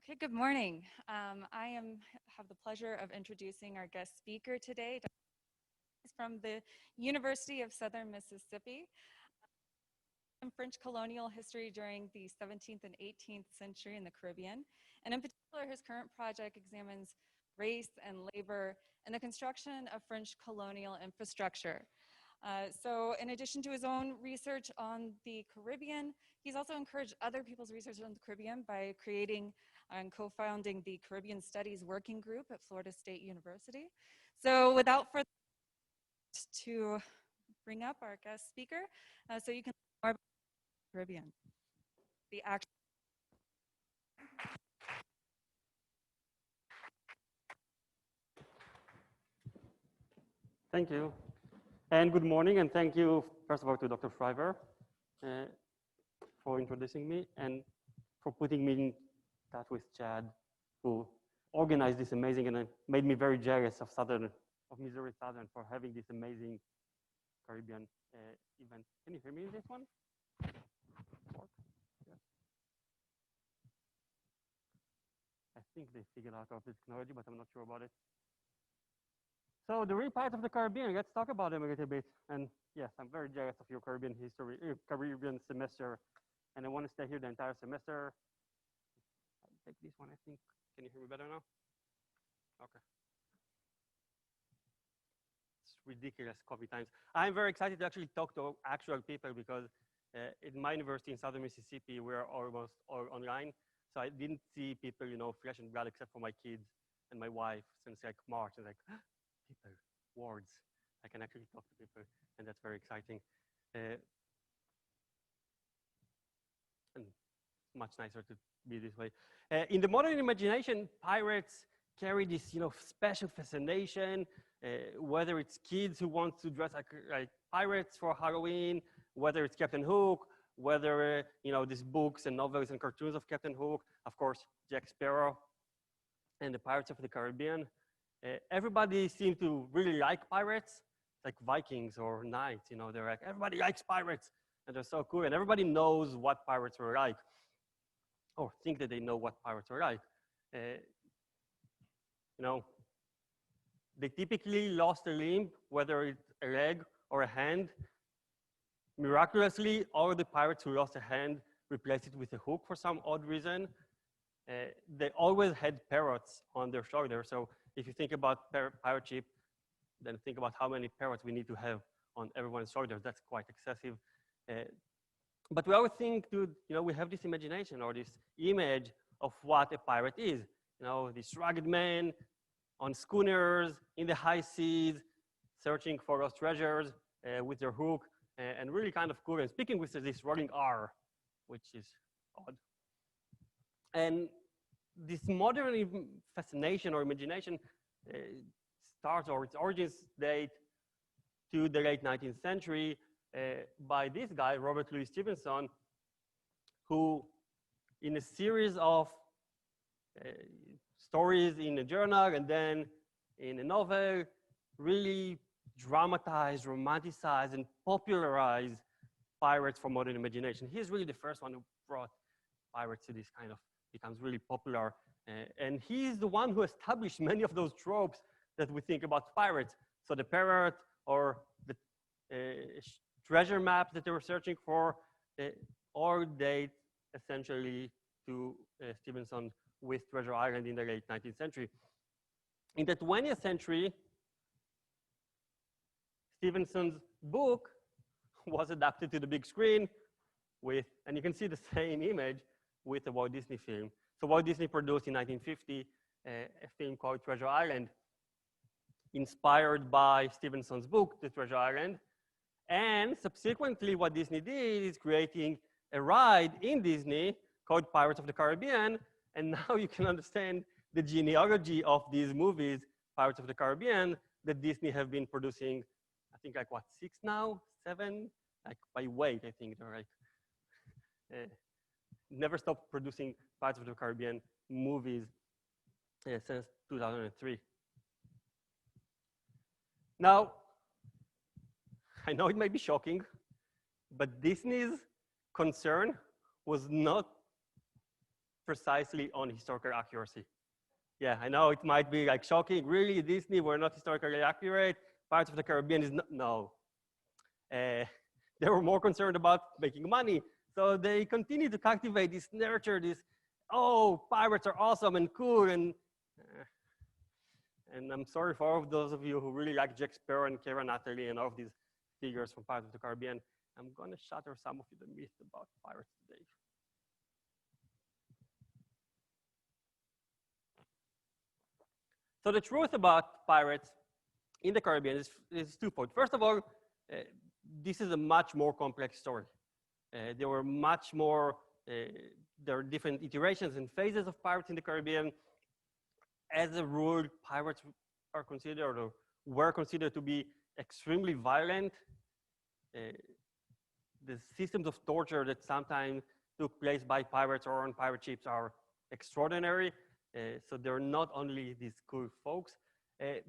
Okay, good morning. I have the pleasure of introducing our guest speaker today. He's from the University of Southern Mississippi. In French colonial history during the 17th and 18th century in the Caribbean. And in particular, his current project examines race and labor and the construction of French colonial infrastructure. So in addition to his own research on the Caribbean, he's also encouraged other people's research on the Caribbean by creating and co-founding the Caribbean Studies Working Group at Florida State University. So without further ado, to bring up our guest speaker, so you can learn more about the Caribbean. The actual Thank you. And good morning, and thank you, first of all, to Dr. Shriver for introducing me and for putting me in touch with Chad, who organized this amazing and made me very jealous of Missouri Southern for having this amazing Caribbean event. Can you hear me in this one? Yes. I think they figured out the technology, but I'm not sure about it. So the real part of the Caribbean, let's talk about them a little bit. And yes, I'm very jealous of your Caribbean history, Caribbean semester. And I want to stay here the entire semester. I'll take this one, I think. Can you hear me better now? Okay. It's ridiculous coffee times. I'm very excited to actually talk to actual people because in my university in Southern Mississippi, we're almost all online. So I didn't see people, flesh and blood except for my kids and my wife since like March. And like, people, words. I can actually talk to people, and that's very exciting. And much nicer to be this way. In the modern imagination, pirates carry this, special fascination, whether it's kids who want to dress like pirates for Halloween, whether it's Captain Hook, whether, these books and novels and cartoons of Captain Hook, of course, Jack Sparrow and the Pirates of the Caribbean. Everybody seems to really like pirates, like Vikings or knights, they're like, everybody likes pirates, and they're so cool, and everybody knows what pirates were like, or think that they know what pirates were like. They typically lost a limb, whether it's a leg or a hand. Miraculously, all the pirates who lost a hand replaced it with a hook for some odd reason. They always had parrots on their shoulder, so if you think about pirate ship, then think about how many parrots we need to have on everyone's shoulders. That's quite excessive. But we always think, we have this imagination or this image of what a pirate is. This rugged man on schooners in the high seas, searching for lost treasures with their hook, and really kind of cool. And speaking with this rolling R, which is odd. And this modern fascination or imagination starts, or its origins date to the late 19th century by this guy, Robert Louis Stevenson, who in a series of stories in a journal and then in a novel really dramatized, romanticized, and popularized pirates for modern imagination. He's really the first one who brought pirates to this kind of, becomes really popular. And he's the one who established many of those tropes that we think about pirates. So the parrot or the treasure maps that they were searching for all date essentially to Stevenson with Treasure Island in the late 19th century. In the 20th century, Stevenson's book was adapted to the big screen with, and you can see the same image with the Walt Disney film. So Walt Disney produced in 1950 a film called Treasure Island, inspired by Stevenson's book, The Treasure Island. And subsequently, what Disney did is creating a ride in Disney called Pirates of the Caribbean. And now you can understand the genealogy of these movies, Pirates of the Caribbean, that Disney have been producing, I think like what, 6 now, 7? Like by weight, I think they're like, never stopped producing Pirates of the Caribbean movies since 2003. Now, I know it might be shocking, but Disney's concern was not precisely on historical accuracy. Yeah, I know it might be like shocking. Really, Disney, we're not historically accurate. Pirates of the Caribbean is not, no. They were more concerned about making money. So they continue to cultivate this, nurture this, oh, pirates are awesome and cool. And I'm sorry for all of those of you who really like Jack Sparrow and Keira Natalie and all of these figures from Pirates of the Caribbean. I'm gonna shatter some of the myth about pirates today. So the truth about pirates in the Caribbean is twofold. First of all, this is a much more complex story. There were much more, there are different iterations and phases of pirates in the Caribbean. As a rule, pirates are considered or were considered to be extremely violent. The systems of torture that sometimes took place by pirates or on pirate ships are extraordinary. So they're not only these cool folks,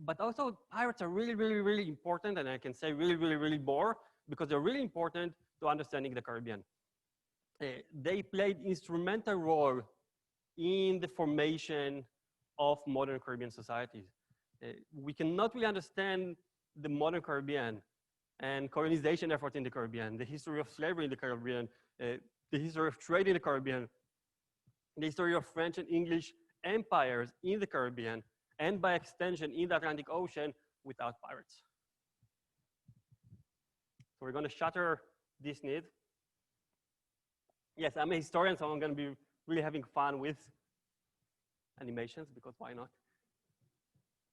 but also pirates are really, really, really important, and I can say really, really, really more, because they're really important to understanding the Caribbean. They played instrumental role in the formation of modern Caribbean societies. We cannot really understand the modern Caribbean and colonization efforts in the Caribbean, the history of slavery in the Caribbean, the history of trade in the Caribbean, the history of French and English empires in the Caribbean, and by extension in the Atlantic Ocean without pirates. So we're going to shatter this need. Yes, I'm a historian, so I'm going to be really having fun with animations, because why not?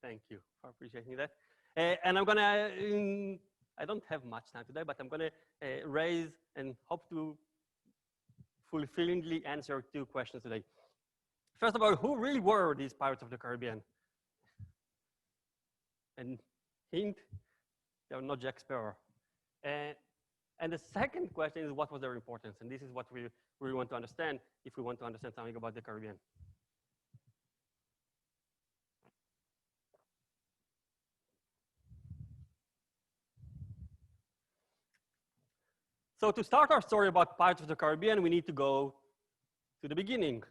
Thank you for appreciating that. And I'm going to, I don't have much time today, but I'm going to raise and hope to fulfillingly answer 2 questions today. First of all, who really were these Pirates of the Caribbean? And hint, they're not Jack Sparrow. And the second question is, what was their importance? And this is what we really want to understand if we want to understand something about the Caribbean. So to start our story about Pirates of the Caribbean, we need to go to the beginning.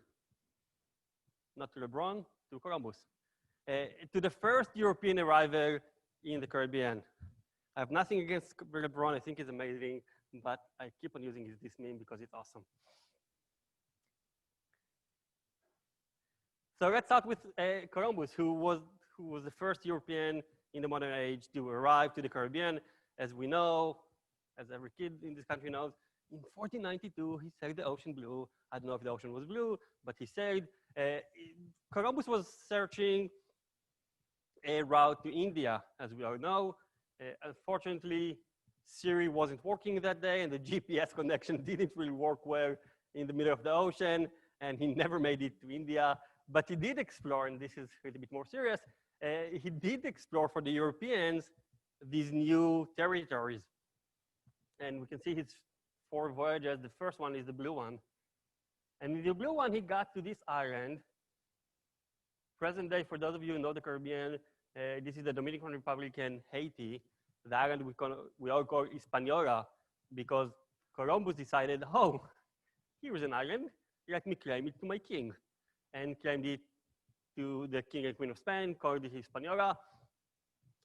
Not to LeBron, to Columbus. To the first European arrival in the Caribbean. I have nothing against LeBron, I think he's amazing, but I keep on using this meme because it's awesome. So let's start with Columbus, who was the first European in the modern age to arrive to the Caribbean. As we know, as every kid in this country knows, in 1492, he sailed the ocean blue. I don't know if the ocean was blue, but he sailed. Columbus was searching a route to India, as we all know. Unfortunately, Siri wasn't working that day, and the GPS connection didn't really work well in the middle of the ocean, and he never made it to India. But he did explore, and this is a little bit more serious, he did explore for the Europeans these new territories. And we can see his 4 voyages. The first one is the blue one. And in the blue one, he got to this island. Present day, for those of you who know the Caribbean, this is the Dominican Republic and Haiti. The island we all call Hispaniola, because Columbus decided, oh, here's an island, let me claim it to my king. And claimed it to the king and queen of Spain, called it Hispaniola.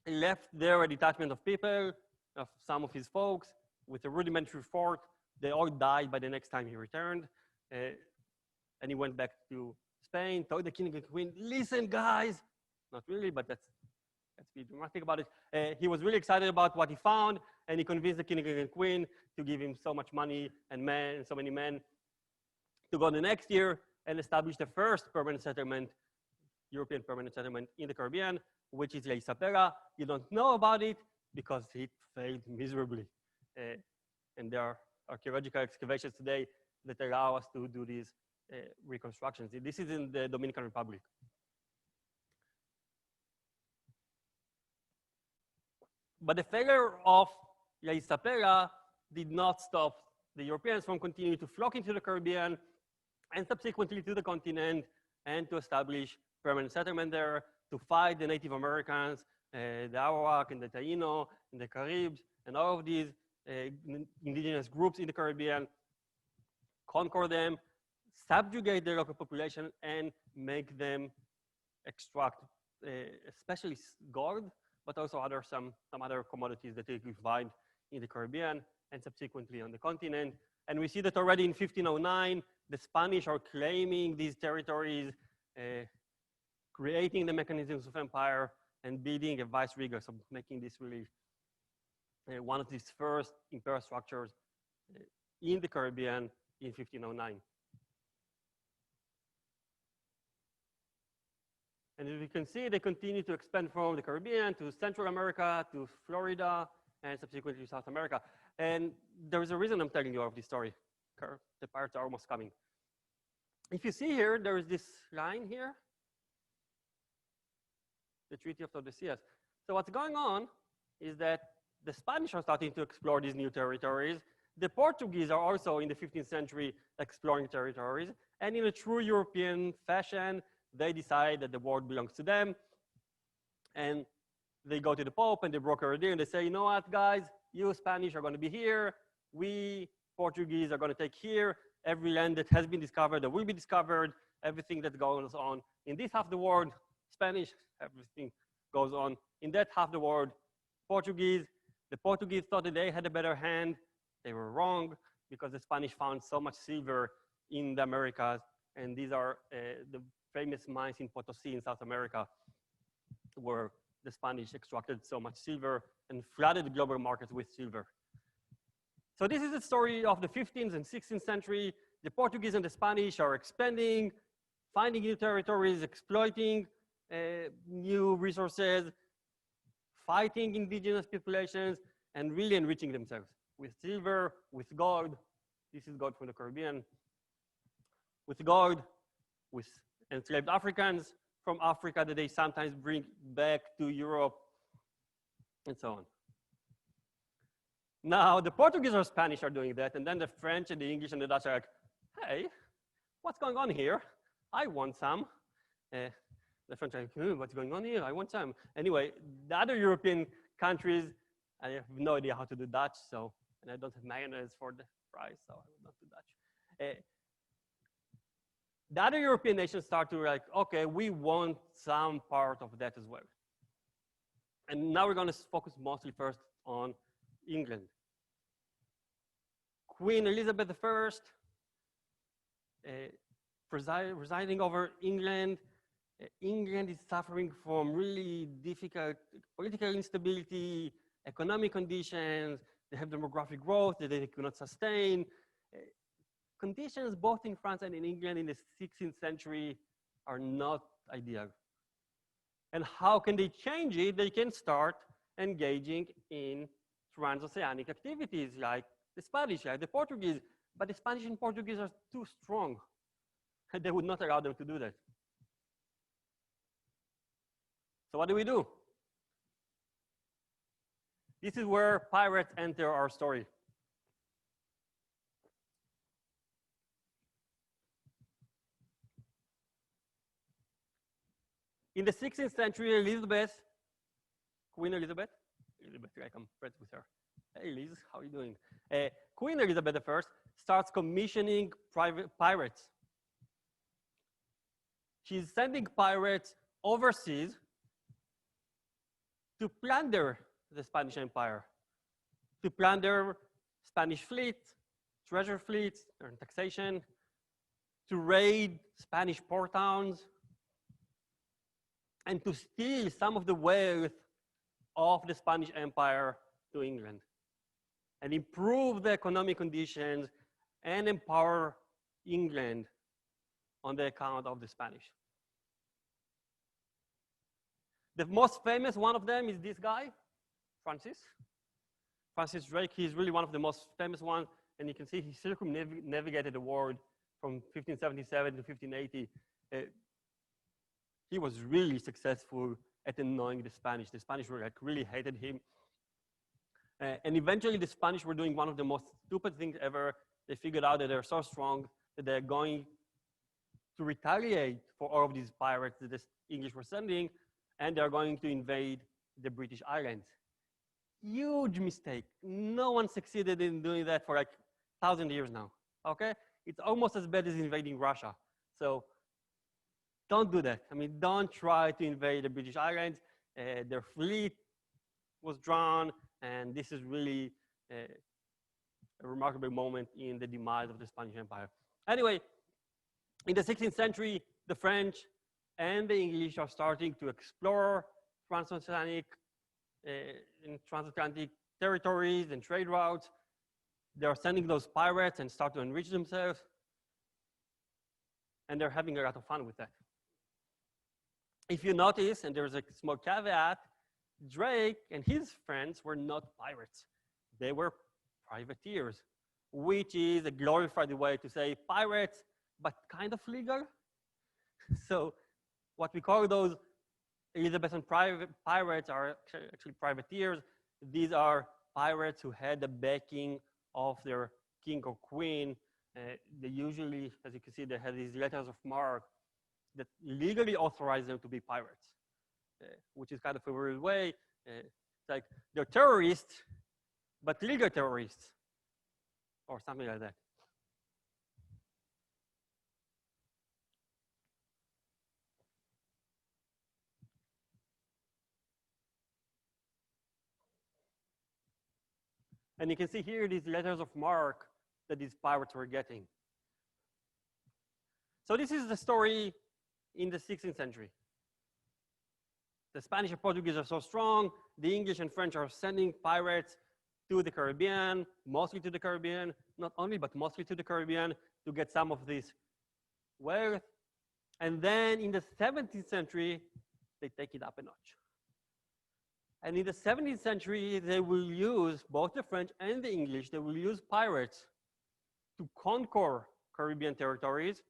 He left there a detachment of people, of some of his folks, with a rudimentary fort. They all died by the next time he returned. And he went back to Spain, told the king and queen, listen, guys. Not really, but let's be dramatic about it. He was really excited about what he found, and he convinced the king and queen to give him so much money and so many men to go the next year and establish the first permanent settlement, European permanent settlement in the Caribbean, which is La Isabela. You don't know about it because it failed miserably. And there are archaeological excavations today that allow us to do these reconstructions. This is in the Dominican Republic. But the failure of La Isabela did not stop the Europeans from continuing to flock into the Caribbean and subsequently to the continent, and to establish permanent settlement there, to fight the Native Americans, the Arawak and the Taino and the Caribs, and all of these indigenous groups in the Caribbean, conquer them, subjugate the local population and make them extract, especially gold, but also some other commodities that they could find in the Caribbean and subsequently on the continent. And we see that already in 1509, the Spanish are claiming these territories, creating the mechanisms of empire and building a vice-regal, so making this really one of these first imperial structures in the Caribbean in 1509. And as you can see, they continue to expand from the Caribbean to Central America, to Florida, and subsequently South America. And there is a reason I'm telling you all of this story. The pirates are almost coming. If you see here, there is this line here, the Treaty of Tordesillas. So what's going on is that the Spanish are starting to explore these new territories. The Portuguese are also in the 15th century exploring territories. And in a true European fashion, they decide that the world belongs to them. And they go to the Pope and they broker a deal and they say, you know what, guys, you Spanish are going to be here. We Portuguese are going to take here. Every land that has been discovered, that will be discovered, everything that goes on in this half of the world, Spanish, everything goes on. In that half of the world, Portuguese. The Portuguese thought that they had a better hand. They were wrong because the Spanish found so much silver in the Americas. And these are the famous mines in Potosi in South America, where the Spanish extracted so much silver and flooded the global markets with silver. So this is the story of the 15th and 16th century. The Portuguese and the Spanish are expanding, finding new territories, exploiting new resources, fighting indigenous populations, and really enriching themselves with silver, with gold. This is gold from the Caribbean. With gold, with enslaved Africans from Africa that they sometimes bring back to Europe, and so on. Now, the Portuguese or Spanish are doing that, and then the French and the English and the Dutch are like, hey, what's going on here? I want some. The French are like, what's going on here? I want some. Anyway, the other European countries, I have no idea how to do Dutch, so, and I don't have mayonnaise for the fries, so I will not do Dutch. The other European nations start to like, okay, we want some part of that as well. And now we're going to focus mostly first on England. Queen Elizabeth I, presiding over England. England is suffering from really difficult political instability, economic conditions. They have demographic growth that they cannot sustain. Conditions both in France and in England in the 16th century are not ideal. And how can they change it? They can start engaging in transoceanic activities like the Spanish, like the Portuguese. But the Spanish and Portuguese are too strong. And they would not allow them to do that. So what do? This is where pirates enter our story. In the 16th century, Elizabeth, Queen Elizabeth, like I'm friends with her. Hey, Liz, how are you doing? Queen Elizabeth I starts commissioning private pirates. She's sending pirates overseas to plunder the Spanish Empire, to plunder Spanish fleets, treasure fleets, and taxation, to raid Spanish port towns, and to steal some of the wealth of the Spanish Empire to England, and improve the economic conditions and empower England on the account of the Spanish. The most famous one of them is this guy, Francis Drake. He's really one of the most famous ones, and you can see he circumnavigated the world from 1577 to 1580. He was really successful at annoying the Spanish. The Spanish were like really hated him. And eventually the Spanish were doing one of the most stupid things ever. They figured out that they're so strong that they're going to retaliate for all of these pirates that the English were sending, and they're going to invade the British Islands. Huge mistake. No one succeeded in doing that for like 1,000 years now. Okay, it's almost as bad as invading Russia. So don't do that. I mean, don't try to invade the British Islands. Their fleet was drawn, and this is really a remarkable moment in the demise of the Spanish Empire. Anyway, in the 16th century, the French and the English are starting to explore transatlantic territories and trade routes. They are sending those pirates and start to enrich themselves. And they're having a lot of fun with that. If you notice, and there's a small caveat, Drake and his friends were not pirates. They were privateers, which is a glorified way to say pirates, but kind of legal. So what we call those Elizabethan pirates are actually privateers. These are pirates who had the backing of their king or queen. They usually, as you can see, they have these letters of marque that legally authorize them to be pirates, which is kind of a weird way. It's like they're terrorists, but legal terrorists, or something like that. And you can see here these letters of marque that these pirates were getting. So this is the story in the 16th century. The Spanish and Portuguese are so strong, the English and French are sending pirates to the Caribbean, mostly to the Caribbean, not only, but mostly to the Caribbean to get some of this wealth. And then in the 17th century, they take it up a notch. And in the 17th century, they will use, both the French and the English, they will use pirates to conquer Caribbean territories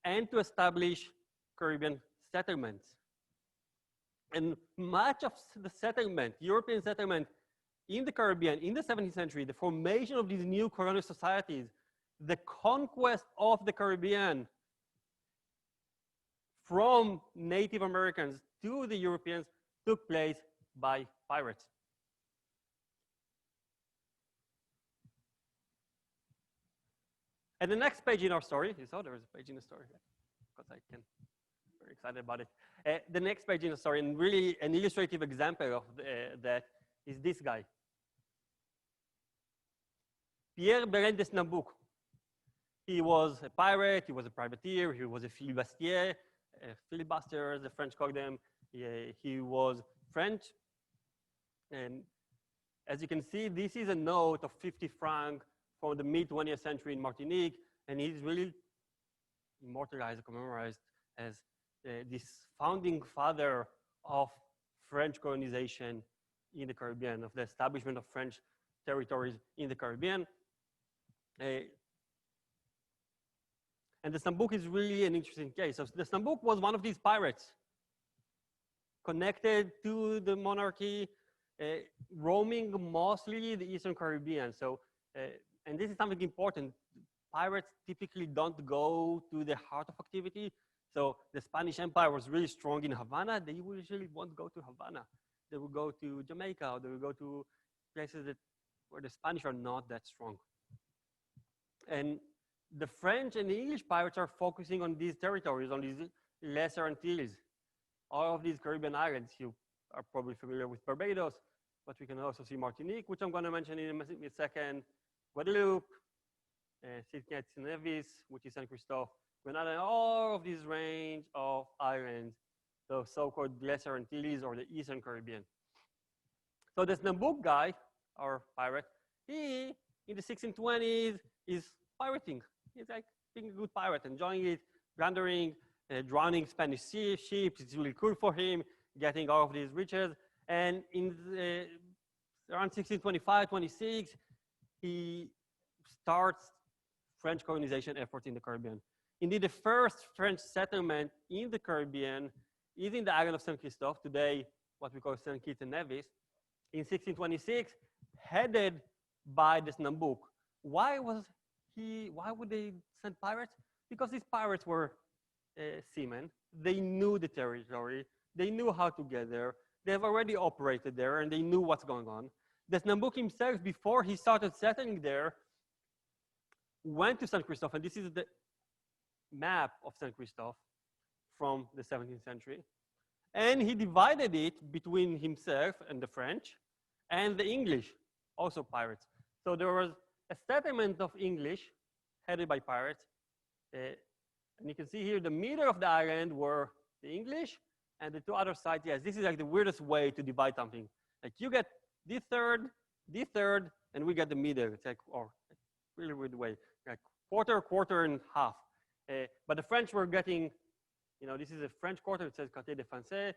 and to establish Caribbean settlements. And much of the settlement, European settlement in the Caribbean in the 17th century, the formation of these new colonial societies, the conquest of the Caribbean from Native Americans to the Europeans took place by pirates. And the next page in our story, you saw there was a page in the story, because I can, very excited about it. The next page in the story, and really an illustrative example of that is this guy. Pierre Beren de Snambuc. He was a pirate, he was a privateer, he was a filibustier, filibusters, the French call them. He was French. And as you can see, this is a note of 50 francs from the mid-20th century in Martinique, and he's really immortalized, commemorized as this founding father of French colonization in the Caribbean, of the establishment of French territories in the Caribbean. And the Snambuc is really an interesting case. So the Snambuc was one of these pirates connected to the monarchy, roaming mostly the Eastern Caribbean. So, and this is something important. Pirates typically don't go to the heart of activity. So the Spanish Empire was really strong in Havana. They usually won't go to Havana. They will go to Jamaica, or they will go to places where the Spanish are not that strong. And the French and the English pirates are focusing on these territories, on these Lesser Antilles. All of these Caribbean islands, you are probably familiar with Barbados, but we can also see Martinique, which I'm going to mention in a second, Guadeloupe, St. Kitts and Nevis, which is Saint Christophe, Grenada, and all of these range of islands, the so-called Lesser Antilles or the Eastern Caribbean. So this Snambuc guy, our pirate, he, in the 1620s, is pirating. He's like being a good pirate, enjoying it, plundering, drowning Spanish ships. It's really cool for him, getting all of these riches. And in around 1625, 26, he starts French colonization efforts in the Caribbean. Indeed, the first French settlement in the Caribbean is in the island of Saint Christophe, today what we call Saint Kitts and Nevis, in 1626, headed by the Snambuc. Why would they send pirates? Because these pirates were seamen. They knew the territory. They knew how to get there. They have already operated there, and they knew what's going on. The Snambuc himself, before he started settling there, went to St. Christophe, and this is the map of St. Christophe from the 17th century. And he divided it between himself and the French and the English, also pirates. So there was a settlement of English headed by pirates. And you can see here the middle of the island were the English, and the two other sides, yes, this is like the weirdest way to divide something. Like you get this third, and we get the middle. It's like, or really weird way, like quarter, and half. But the French were getting, you know, this is a French quarter. It says Quartier de Français,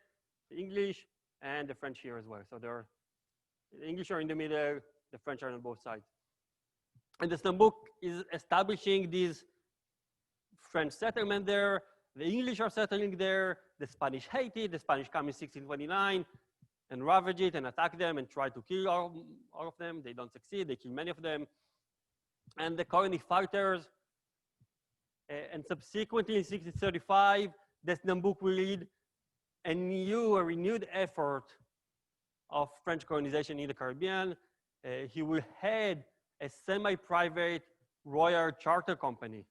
the English, and the French here as well. So the English are in the middle, the French are on both sides. And the Snambuk is establishing these French settlement there. The English are settling there. The Spanish hate it. The Spanish come in 1629 and ravage it and attack them and try to kill all of them. They don't succeed. They kill many of them. And the colony fighters, and subsequently in 1635, the Snambuk will lead a renewed effort of French colonization in the Caribbean. He will head a semi-private royal charter company,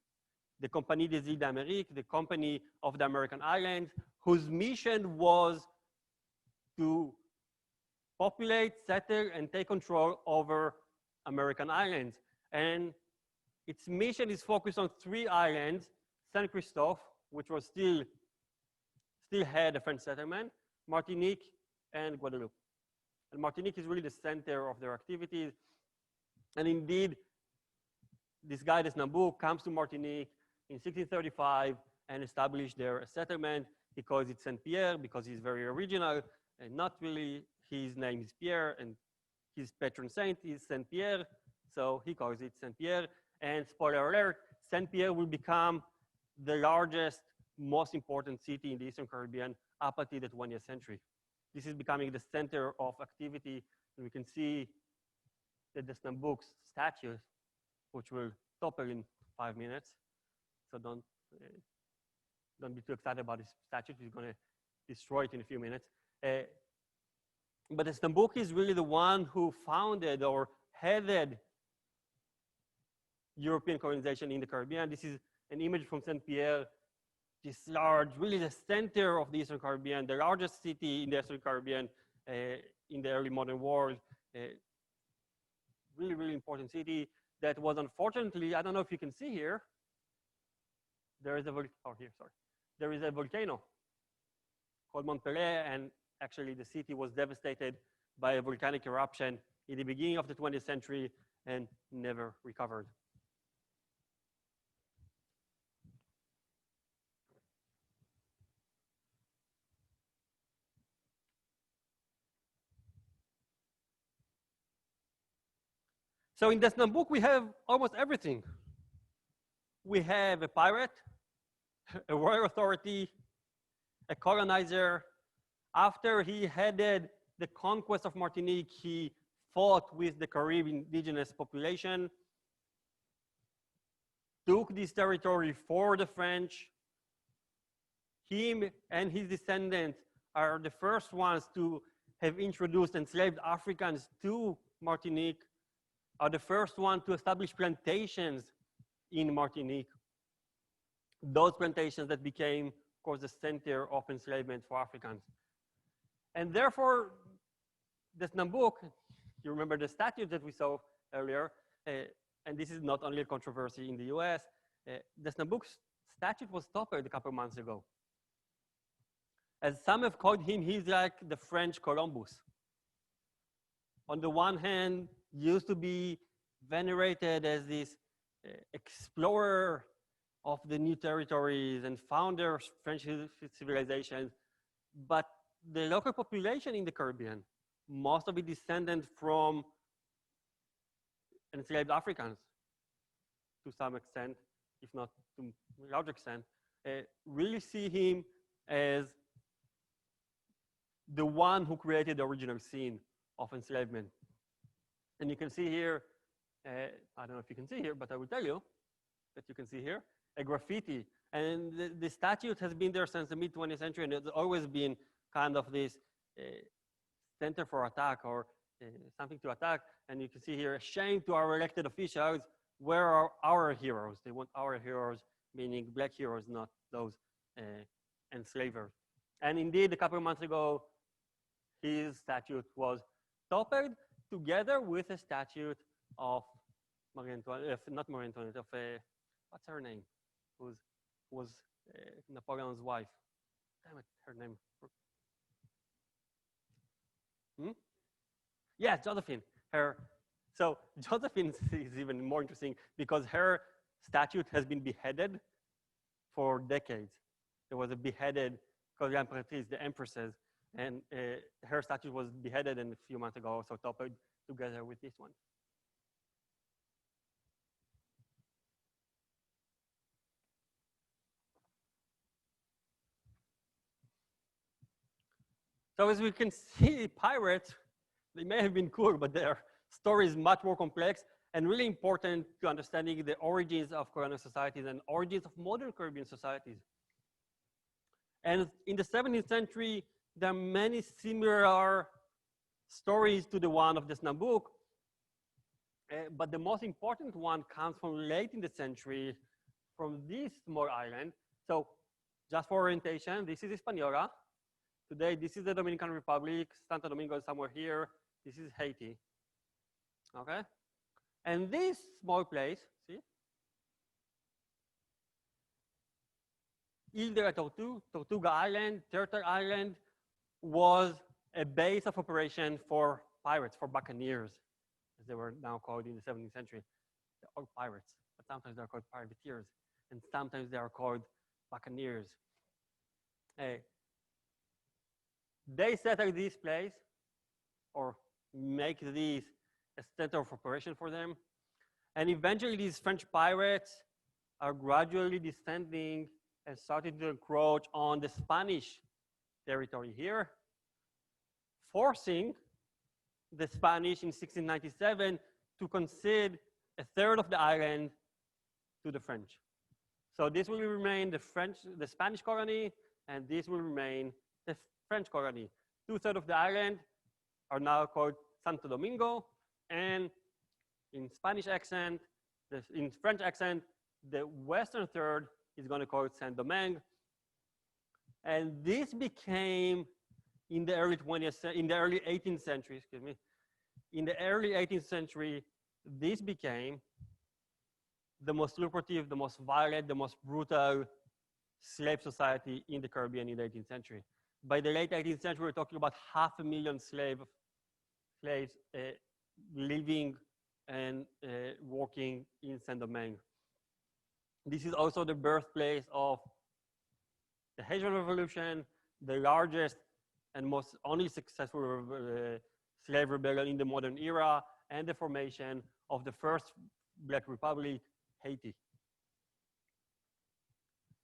the Compagnie des Îles d'Amérique, the Company of the American Islands, whose mission was to populate, settle, and take control over American islands. And its mission is focused on 3 islands: Saint Christophe, which was still had a French settlement, Martinique, and Guadeloupe. And Martinique is really the center of their activities. And indeed, this guy, the Snambuk, comes to Martinique in 1635 and established their settlement. He calls it Saint Pierre because he's very original, and not really his name is Pierre, and his patron saint is Saint Pierre, so he calls it Saint Pierre. And spoiler alert, Saint Pierre will become the largest, most important city in the Eastern Caribbean up until the 20th century. This is becoming the center of activity, and we can see that the Snambuk's statue, which will topple in 5 minutes, so don't be too excited about this statue. He's going to destroy it in a few minutes. But the Snambuk is really the one who founded or headed European colonization in the Caribbean. This is an image from Saint Pierre, this large, really the center of the Eastern Caribbean, the largest city in the Eastern Caribbean in the early modern world. Really, really important city that was unfortunately, I don't know if you can see here, there is a volcano called Mont Pelée, and actually the city was devastated by a volcanic eruption in the beginning of the 20th century and never recovered. So in the Snambuk, we have almost everything. We have a pirate, a royal authority, a colonizer. After he headed the conquest of Martinique, he fought with the Caribbean indigenous population, took this territory for the French. Him and his descendants are the first ones to have introduced enslaved Africans to Martinique, are the first one to establish plantations in Martinique. Those plantations that became, of course, the center of enslavement for Africans. And therefore, the Snambuk, you remember the statute that we saw earlier, and this is not only a controversy in the US, the Snambuk statute was toppled a couple months ago. As some have called him, he's like the French Columbus. On the one hand, used to be venerated as this explorer of the new territories and founder of French civilization, but the local population in the Caribbean, most of it descended from enslaved Africans to some extent, if not to a large extent, really see him as the one who created the original scene of enslavement. And you can see here, I don't know if you can see here, but I will tell you that you can see here, a graffiti. And the statute has been there since the mid-20th century, and it's always been kind of this center for attack or something to attack. And you can see here, shame to our elected officials where are our heroes? They want our heroes, meaning black heroes, not those enslavers. And indeed, a couple of months ago, his statue was toppled together with a statue of Marie Antoinette, not Marie Antoinette, of what's her name? Who was Napoleon's wife. Damn it, her name. Yeah, Josephine. So Josephine is even more interesting because her statue has been beheaded for decades. There was a beheaded Imperatrice, the empresses, and her statue was beheaded a few months ago, so toppled together with this one. So as we can see, pirates, they may have been cool, but their story is much more complex and really important to understanding the origins of colonial societies and origins of modern Caribbean societies. And in the 17th century, there are many similar stories to the one of the Snambuk, but the most important one comes from late in the century, from this small island. So just for orientation, this is Hispaniola. Today, this is the Dominican Republic. Santo Domingo is somewhere here. This is Haiti, okay? And this small place, see? Ile de la Tortuga, Tortuga Island, Turtle Island, was a base of operation for pirates, for buccaneers, as they were now called in the 17th century. They're all pirates, but sometimes they're called privateers, and sometimes they are called buccaneers. They settle this place, or make this a center of operation for them. And eventually these French pirates are gradually descending and starting to encroach on the Spanish territory here, forcing the Spanish in 1697 to concede a third of the island to the French. So this will remain the Spanish colony, and this will remain the French colony. 2/3 of the island are now called Santo Domingo, and in Spanish accent, in French accent, the western third is going to call it Saint-Domingue. And this became, in the early 18th century, excuse me, in the early 18th century, this became the most lucrative, the most violent, the most brutal slave society in the Caribbean in the 18th century. By the late 18th century, we're talking about 500,000 slaves living and working in Saint-Domingue. This is also the birthplace of the Haitian Revolution, the largest and most only successful slave rebellion in the modern era, and the formation of the first Black Republic, Haiti.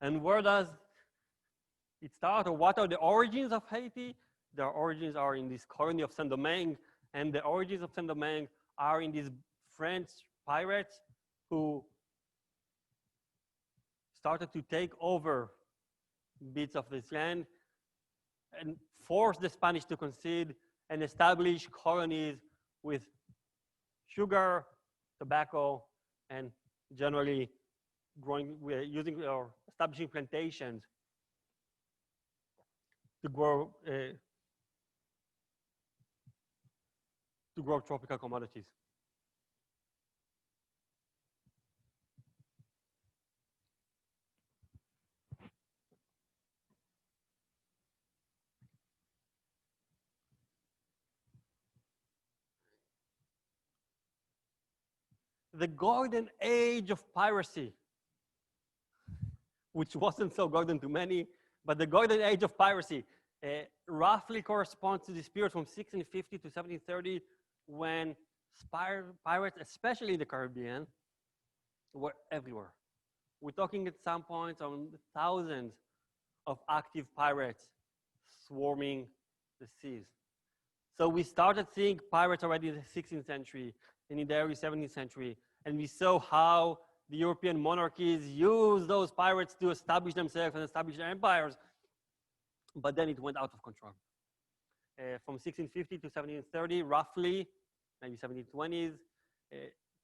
And where does it start, or what are the origins of Haiti? The origins are in this colony of Saint-Domingue, and the origins of Saint-Domingue are in these French pirates who started to take over bits of this land and force the Spanish to concede and establish colonies with sugar, tobacco, and generally using or establishing plantations to grow tropical commodities. The Golden Age of Piracy, which wasn't so golden to many, but the Golden Age of Piracy roughly corresponds to this period from 1650 to 1730, when pirates, especially in the Caribbean, were everywhere. We're talking at some points on thousands of active pirates swarming the seas. So we started seeing pirates already in the 16th century and in the early 17th century, and we saw how the European monarchies used those pirates to establish themselves and establish their empires, but then it went out of control. From 1650 to 1730, roughly, maybe 1720s,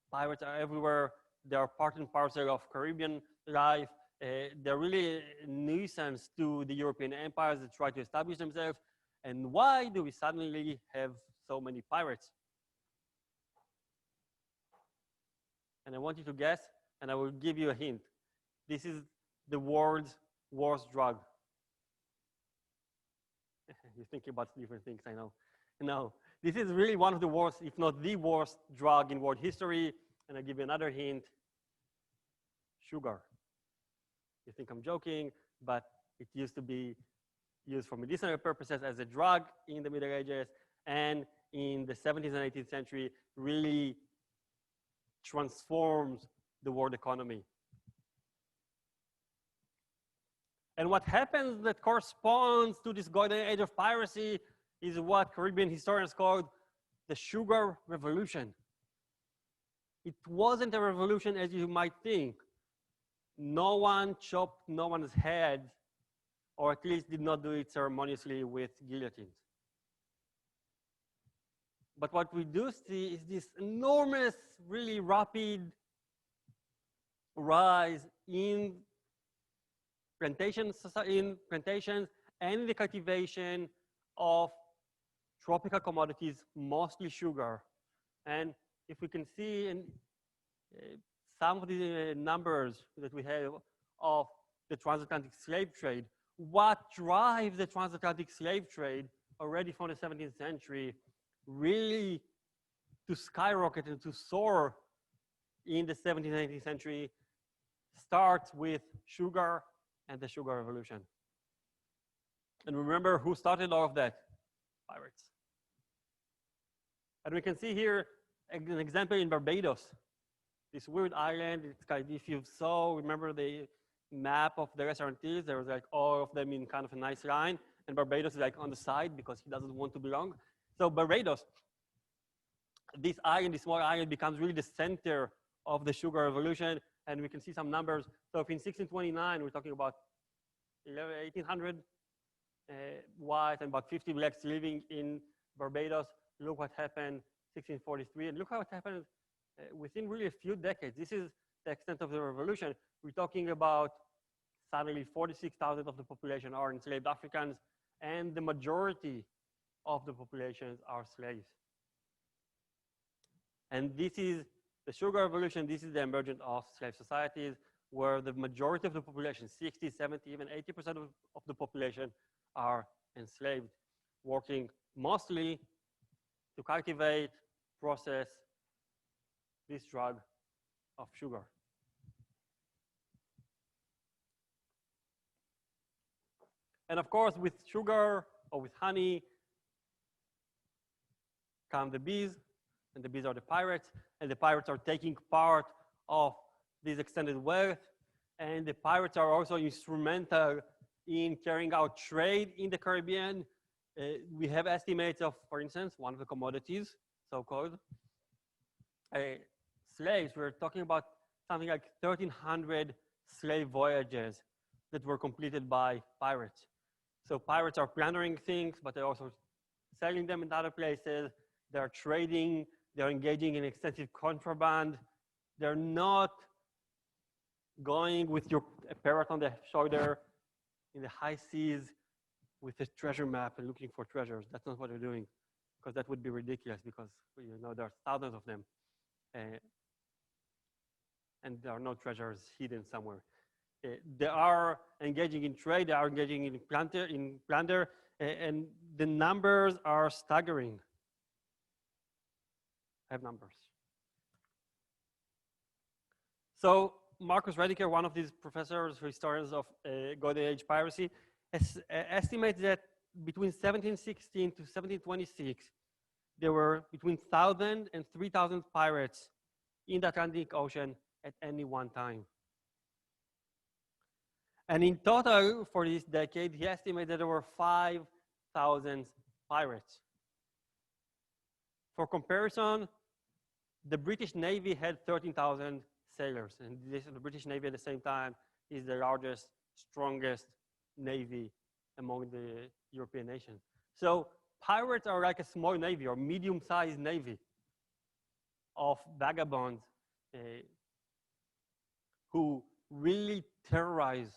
pirates are everywhere. They're part and parcel of Caribbean life. They're really a nuisance to the European empires that try to establish themselves. And why do we suddenly have so many pirates? And I want you to guess, and I will give you a hint. This is the world's worst drug. You're thinking about different things, I know. No, this is really one of the worst, if not the worst drug in world history. And I'll give you another hint. Sugar. You think I'm joking, but it used to be used for medicinal purposes as a drug in the Middle Ages, and in the 17th and 18th century really transforms the world economy. And what happens that corresponds to this golden age of piracy is what Caribbean historians called the sugar revolution. It wasn't a revolution as you might think. No one chopped no one's head, or at least did not do it ceremoniously with guillotines. But what we do see is this enormous, really rapid rise in plantations and the cultivation of tropical commodities, mostly sugar. And if we can see in some of the numbers that we have of the transatlantic slave trade, what drives the transatlantic slave trade already from the 17th century really to skyrocket and to soar in the 17th and 18th century starts with sugar and the sugar revolution. And remember who started all of that? Pirates. And we can see here an example in Barbados. This weird island, it's kind of, if you saw, remember the map of the Lesser Antilles, there was like all of them in kind of a nice line, and Barbados is like on the side because he doesn't want to belong. So Barbados, this island, this small island, becomes really the center of the sugar revolution, and we can see some numbers. So if in 1629, we're talking about 1800 white and about 50 blacks living in Barbados, look what happened 1643, and look how it happened within really a few decades. This is the extent of the revolution. We're talking about suddenly 46,000 of the population are enslaved Africans, and the majority of the populations are slaves. And this is the sugar revolution. This is the emergence of slave societies where the majority of the population, 60, 70, even 80% of the population are enslaved, working mostly to cultivate, process this drug of sugar. And of course, with sugar or with honey come the bees, and the bees are the pirates, and the pirates are taking part of this extended wealth, and the pirates are also instrumental in carrying out trade in the Caribbean. We have estimates of, for instance, one of the commodities, so-called slaves. We're talking about something like 1,300 slave voyages that were completed by pirates. So pirates are plundering things, but they're also selling them in other places. They're trading. They're engaging in extensive contraband. They're not going with your parrot on the shoulder in the high seas with a treasure map and looking for treasures. That's not what they're doing, because that would be ridiculous, because there are thousands of them. And there are no treasures hidden somewhere. They are engaging in trade, they are engaging in plunder, and the numbers are staggering. I have numbers. So Marcus Rediker, one of these professors, historians of Golden Age piracy, estimates that between 1716 to 1726, there were between 1,000 and 3,000 pirates in the Atlantic Ocean at any one time. And in total, for this decade, he estimated that there were 5,000 pirates. For comparison, the British Navy had 13,000 sailors. And the British Navy at the same time is the largest, strongest navy among the European nations. So pirates are like a small navy or medium-sized navy of vagabonds who really terrorize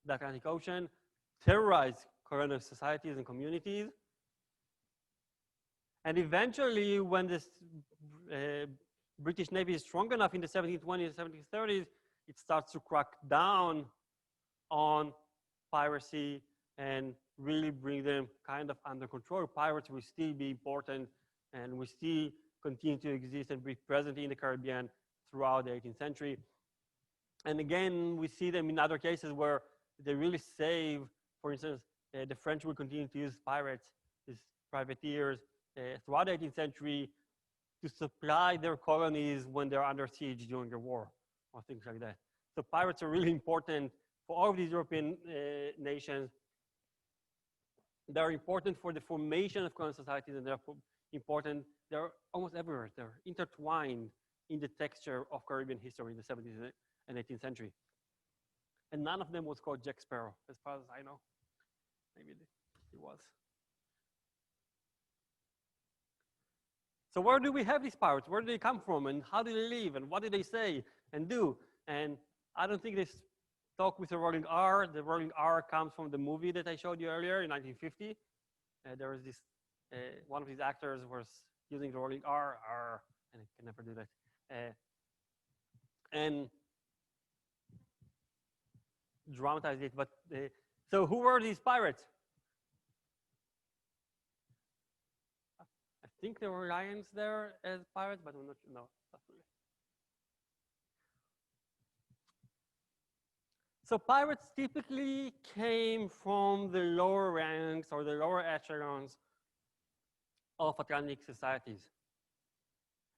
the Atlantic Ocean, terrorize colonial societies and communities. And eventually, when this British Navy is strong enough in the 1720s, 1730s, it starts to crack down on piracy and really bring them kind of under control. Pirates will still be important and will still continue to exist and be present in the Caribbean throughout the 18th century. And again, we see them in other cases where they really save. For instance, the French will continue to use pirates, these privateers, throughout the 18th century to supply their colonies when they're under siege during the war or things like that. So pirates are really important for all of these European nations. They're important for the formation of colonial societies, and they're important. They're almost everywhere. They're intertwined in the texture of Caribbean history in the 17th and 18th century. And none of them was called Jack Sparrow, as far as I know. Maybe he was. So where do we have these pirates? Where do they come from? And how do they live? And what do they say and do? And I don't think they talk with the rolling R. The rolling R comes from the movie that I showed you earlier in 1950. There was this, one of these actors was using the rolling R, and I can never do that. And dramatize it. But so who were these pirates? I think there were lions there as pirates, but I'm not sure. No, not really. So pirates typically came from the lower ranks or the lower echelons of Atlantic societies.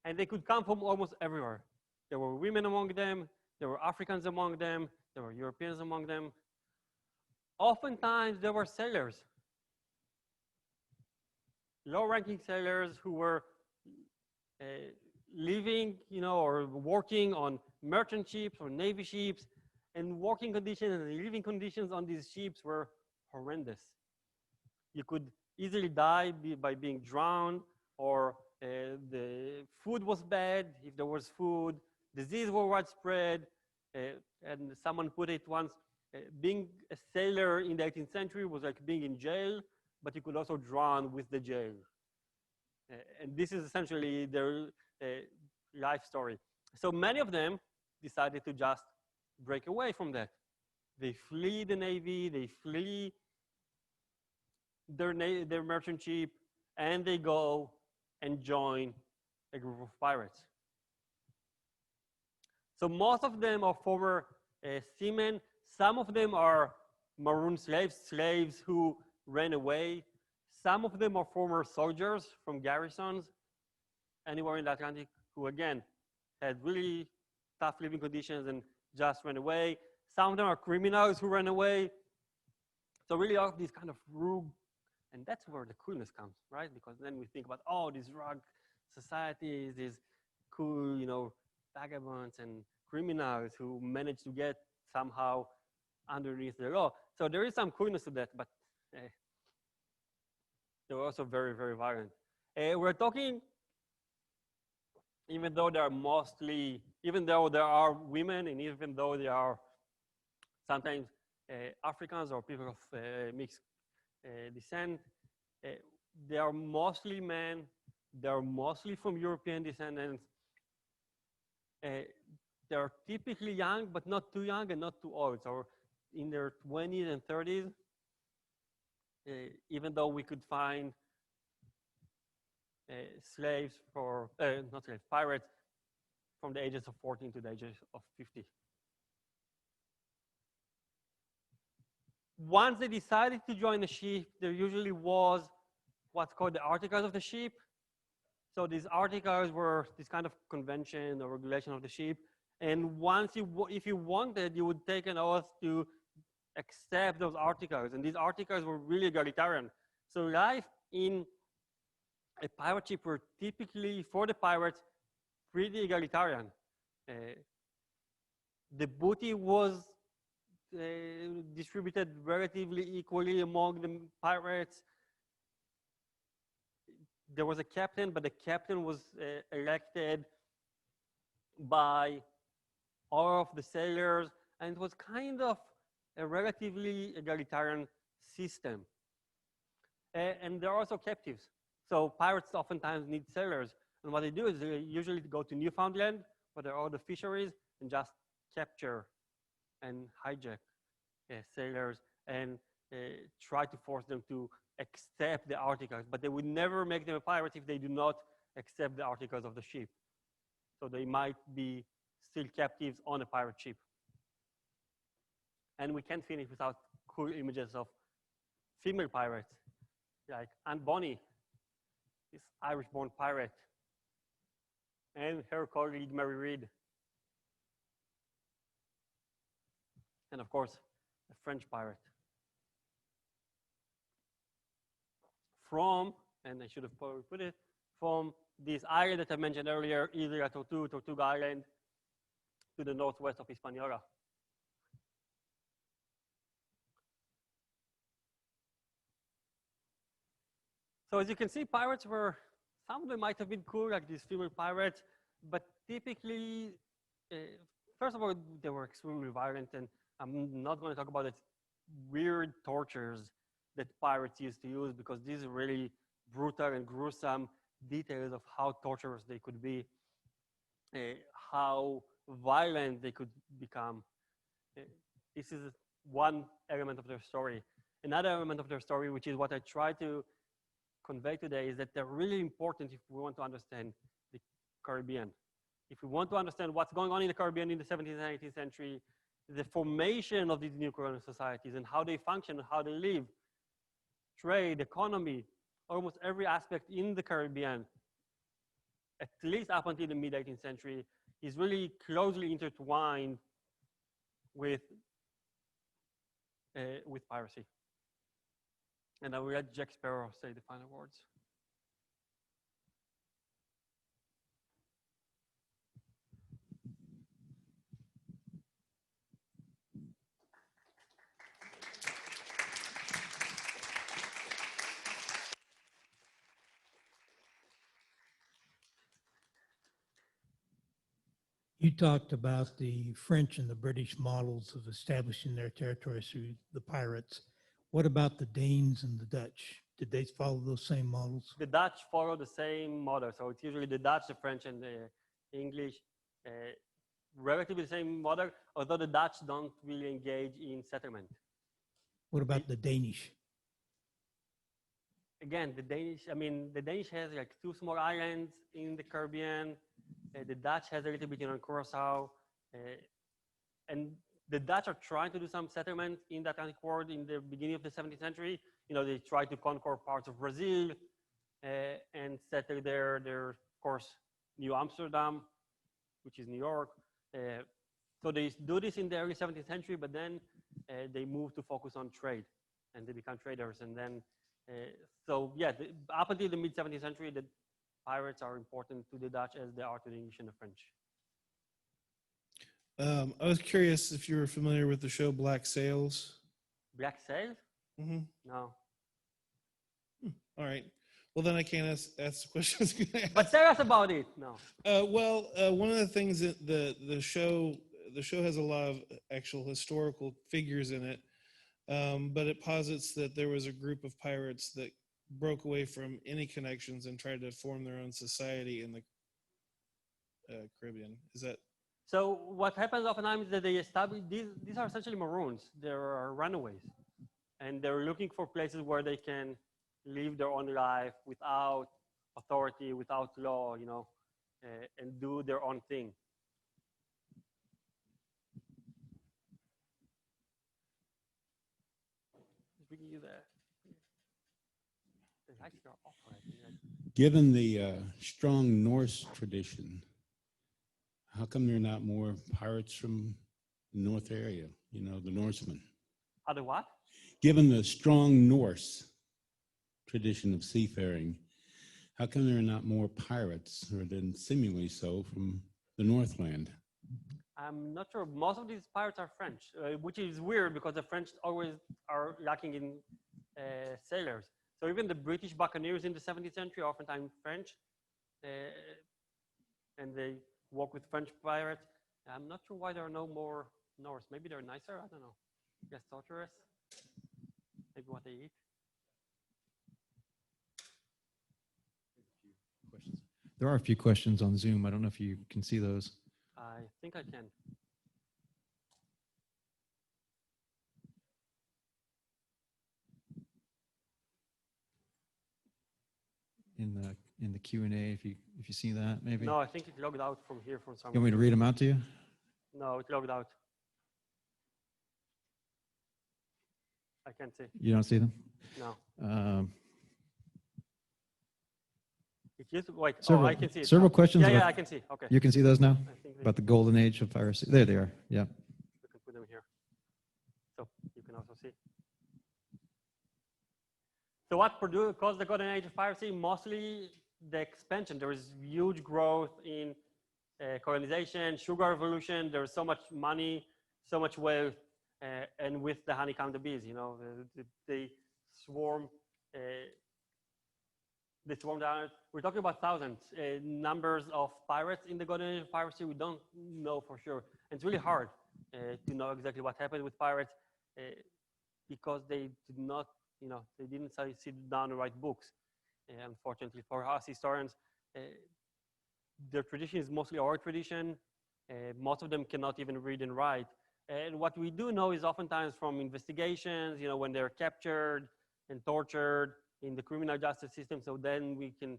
And they could come from almost everywhere. There were women among them, there were Africans among them, there were Europeans among them. Oftentimes there were sailors, low-ranking sailors who were living, or working on merchant ships or navy ships, and working conditions and living conditions on these ships were horrendous. You could easily die by being drowned, or the food was bad if there was food. Disease were widespread, and someone put it once, being a sailor in the 18th century was like being in jail, but you could also drown with the jail. And this is essentially their life story. So many of them decided to just break away from that. They flee the Navy, they flee their merchant ship, and they go and join a group of pirates. So most of them are former seamen. Some of them are maroon slaves who ran away. Some of them are former soldiers from garrisons anywhere in the Atlantic who, again, had really tough living conditions and just ran away. Some of them are criminals who ran away. So really all of these kind of rogue, and that's where the coolness comes, right? Because then we think about, these rogue societies, these cool, vagabonds and criminals who manage to get somehow underneath the law. So there is some coolness to that, but they're also very, very violent. We're talking, even though there are women, and even though there are sometimes Africans or people of mixed descent, they are mostly men, they are mostly from European descendants. They're typically young, but not too young and not too old. So in their 20s and 30s, even though we could find slaves pirates from the ages of 14 to the ages of 50. Once they decided to join the ship, there usually was what's called the articles of the ship. So these articles were this kind of convention or regulation of the ship. And once if you wanted, you would take an oath to accept those articles. And these articles were really egalitarian. So life in a pirate ship were typically, for the pirates, pretty egalitarian. The booty was distributed relatively equally among the pirates. There was a captain, but the captain was elected by all of the sailors, and it was kind of a relatively egalitarian system. And there are also captives. So pirates oftentimes need sailors. And what they do is they usually go to Newfoundland, where there are all the fisheries, and just capture and hijack sailors and try to force them to accept the articles. But they would never make them a pirate if they do not accept the articles of the ship. So they might be still captives on a pirate ship. And we can't finish without cool images of female pirates, like Anne Bonny, this Irish-born pirate, and her colleague Mary Read. And of course, a French pirate. From, and I should have probably put it, from this island that I mentioned earlier, Isla Tortuga Island, to the northwest of Hispaniola. So as you can see, pirates were, some of them might have been cool, like these female pirates, but typically, first of all, they were extremely violent, and I'm not going to talk about the weird tortures that pirates used to use, because these are really brutal and gruesome details of how torturous they could be, how violent they could become. This is one element of their story. Another element of their story, which is what I try to convey today, is that they're really important if we want to understand the Caribbean. If we want to understand what's going on in the Caribbean in the 17th and 18th century, the formation of these new colonial societies and how they function and how they live, trade, economy, almost every aspect in the Caribbean, at least up until the mid-18th century, is really closely intertwined with piracy. And I will let Jack Sparrow say the final words. You talked about the French and the British models of establishing their territories through the pirates. What about the Danes and the Dutch? Did they follow those same models? The Dutch follow the same model. So it's usually the Dutch, the French, and the English. Relatively the same model, although the Dutch don't really engage in settlement. What about the Danish? Again, the Danish has like 2 small islands in the Caribbean. The Dutch has a little bit on Curacao. And the Dutch are trying to do some settlement in the Atlantic world in the beginning of the 17th century. You know, they tried to conquer parts of Brazil and settle there, of course, New Amsterdam, which is New York. So they do this in the early 17th century, but then they move to focus on trade, and they become traders. And then, so yeah, up until the mid 17th century, the pirates are important to the Dutch as they are to the English and the French. I was curious if you were familiar with the show Black Sails. Black Sails? Mm-hmm. No. All right. Well, then I can't ask the questions. But tell us about it. No. One of the things that the show has a lot of actual historical figures in it, but it posits that there was a group of pirates that broke away from any connections and tried to form their own society in the Caribbean. Is that? So what happens oftentimes is that they establish, these are essentially maroons. They are runaways. And they're looking for places where they can live their own life without authority, without law, you know, and do their own thing. Bringing you there. The lights are off right here. Given the strong Norse tradition, how come there are not more pirates from the North area, you know, the Norsemen? How the what? Given the strong Norse tradition of seafaring, how come there are not more pirates, or than seemingly so, from the Northland? I'm not sure. Most of these pirates are French, which is weird because the French always are lacking in sailors. So even the British buccaneers in the 17th century are oftentimes French, and they work with French pirates. I'm not sure why there are no more Norse. Maybe they're nicer. I don't know. Yes, torturous. Maybe what they eat. Questions. There are a few questions on Zoom. I don't know if you can see those. I think I can. In the Q&A, if you see that, maybe. No, I think it logged out from here from some You want me to read them out to you? No, it logged out. I can't see. You don't see them? No. Um, It used to, wait, several, I can see it. several now. questions. Yeah, about- I can see. Okay. You can see those now? I think About the Golden Age of Piracy. There they are. Yeah. we can put them here. So you can also see. So what caused the Golden Age of Piracy? Mostly the expansion. There is huge growth in colonization, sugar revolution. There is so much money, so much wealth, and with the honey come the bees. You know, they swarm. They swarm down. We're talking about thousands. Numbers of pirates in the Golden Age of Piracy, we don't know for sure. And it's really hard to know exactly what happened with pirates because they did not, you know, they didn't sit down and write books. Unfortunately for us historians, their tradition is mostly oral tradition. Most of them cannot even read and write. And what we do know is oftentimes from investigations, you know, when they're captured and tortured in the criminal justice system, so then we can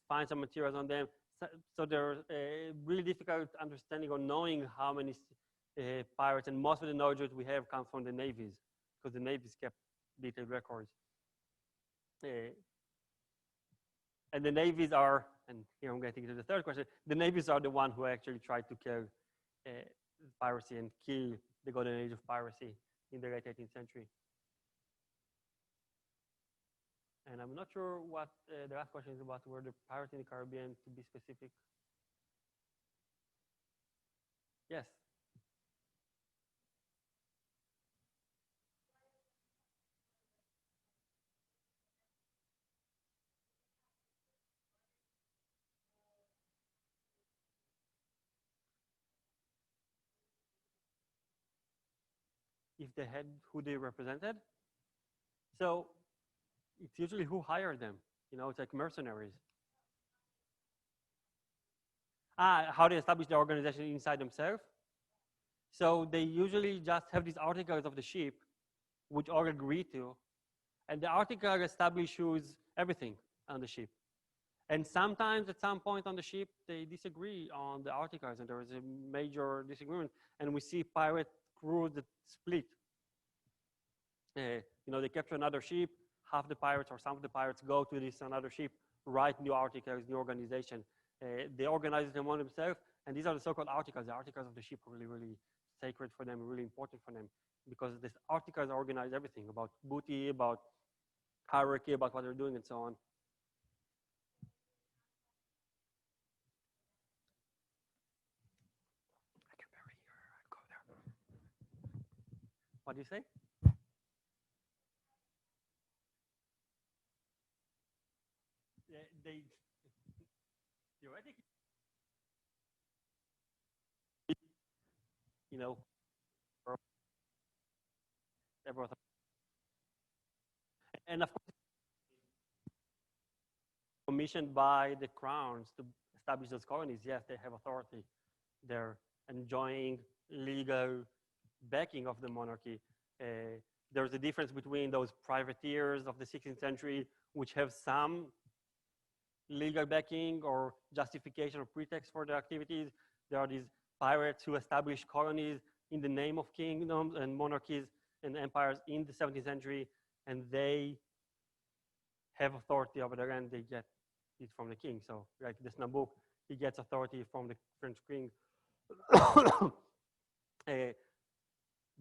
find some materials on them. So there's a really difficult understanding or knowing how many pirates, and most of the knowledge that we have comes from the navies, because the navies kept detailed records. And the navies are, and here I'm getting to the third question, the navies are the one who actually tried to kill piracy and kill the Golden Age of Piracy in the late 18th century. And I'm not sure what the last question is about, were the pirates in the Caribbean, to be specific. Yes. If they had who they represented. So it's usually who hired them. You know, it's like mercenaries. How they establish the organization inside themselves. So they usually just have these articles of the ship, which all agree to. And the article establishes who's everything on the ship. And sometimes at some point on the ship, they disagree on the articles and there is a major disagreement. And we see pirate crews that split. You know, they capture another ship, half the pirates or some of the pirates go to this another ship, write new articles, new organization. They organize them among themselves, and these are the so-called articles. The articles of the ship are really, really sacred for them, really important for them, because these articles organize everything about booty, about hierarchy, about what they're doing, and so on. I can barely hear her. I'll go there. What do you say? They theoretically, you know, everyone. And of course, commissioned by the crowns to establish those colonies, yes, they have authority. They're enjoying legal backing of the monarchy. There's a difference between those privateers of the 16th century, which have some legal backing or justification or pretext for their activities. There are these pirates who establish colonies in the name of kingdoms and monarchies and empires in the 17th century, and they have authority over the land. They get it from the king. So like this Nabook, he gets authority from the French king.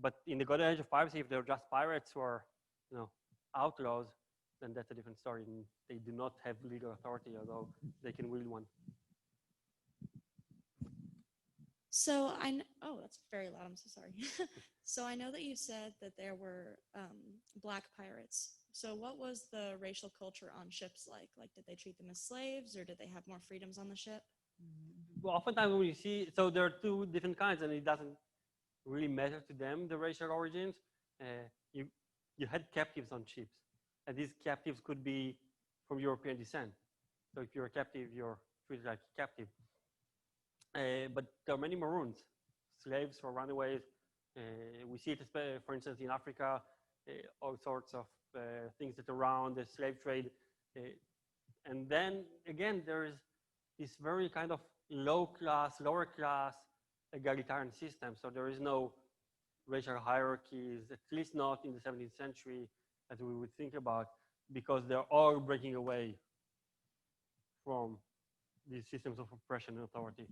But in the Golden Age of Piracy, if they're just pirates who are, you know, outlaws, then that's a different story. And they do not have legal authority, although they can wield one. So oh, that's very loud. I'm so sorry. So I know that you said that there were black pirates. So what was the racial culture on ships like? Like, did they treat them as slaves, or did they have more freedoms on the ship? oftentimes when you see, so there are two different kinds, and it doesn't really matter to them, the racial origins. You, you had captives on ships, and these captives could be from European descent. So if you're a captive, you're treated like a captive. But there are many maroons, slaves or runaways. We see it, for instance, in Africa, all sorts of things that around the slave trade. And then again, there is this very kind of low class, lower class egalitarian system. So there is no racial hierarchies, at least not in the 17th century, as we would think about, because they're all breaking away from these systems of oppression and authority.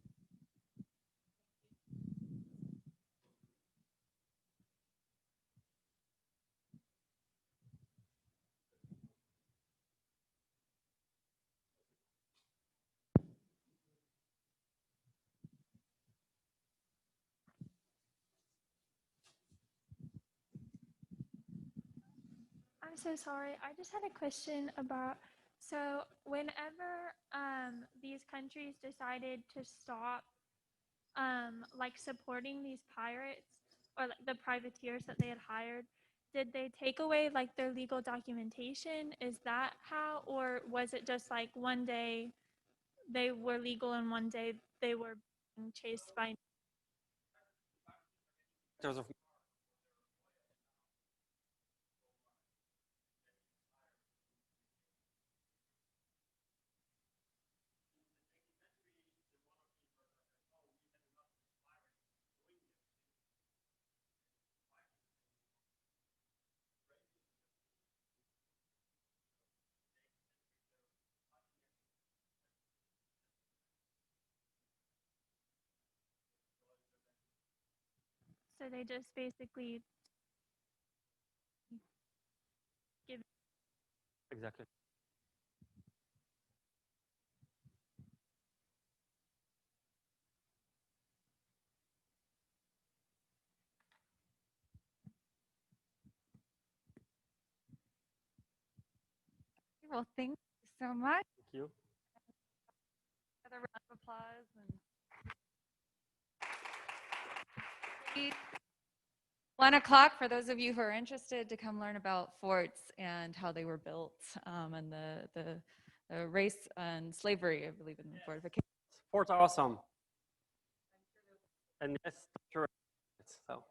I'm so sorry. I just had a question about, so whenever these countries decided to stop like supporting these pirates or like the privateers that they had hired, did they take away like their legal documentation? Is that how, or was it just like one day they were legal and one day they were being chased by? There's a So they just basically give. exactly. Well, thank you so much. Thank you. Another round of applause. And 1 o'clock for those of you who are interested to come learn about forts and how they were built, and the race and slavery, I believe, in fortification. Forts are awesome. And yes, sure. So.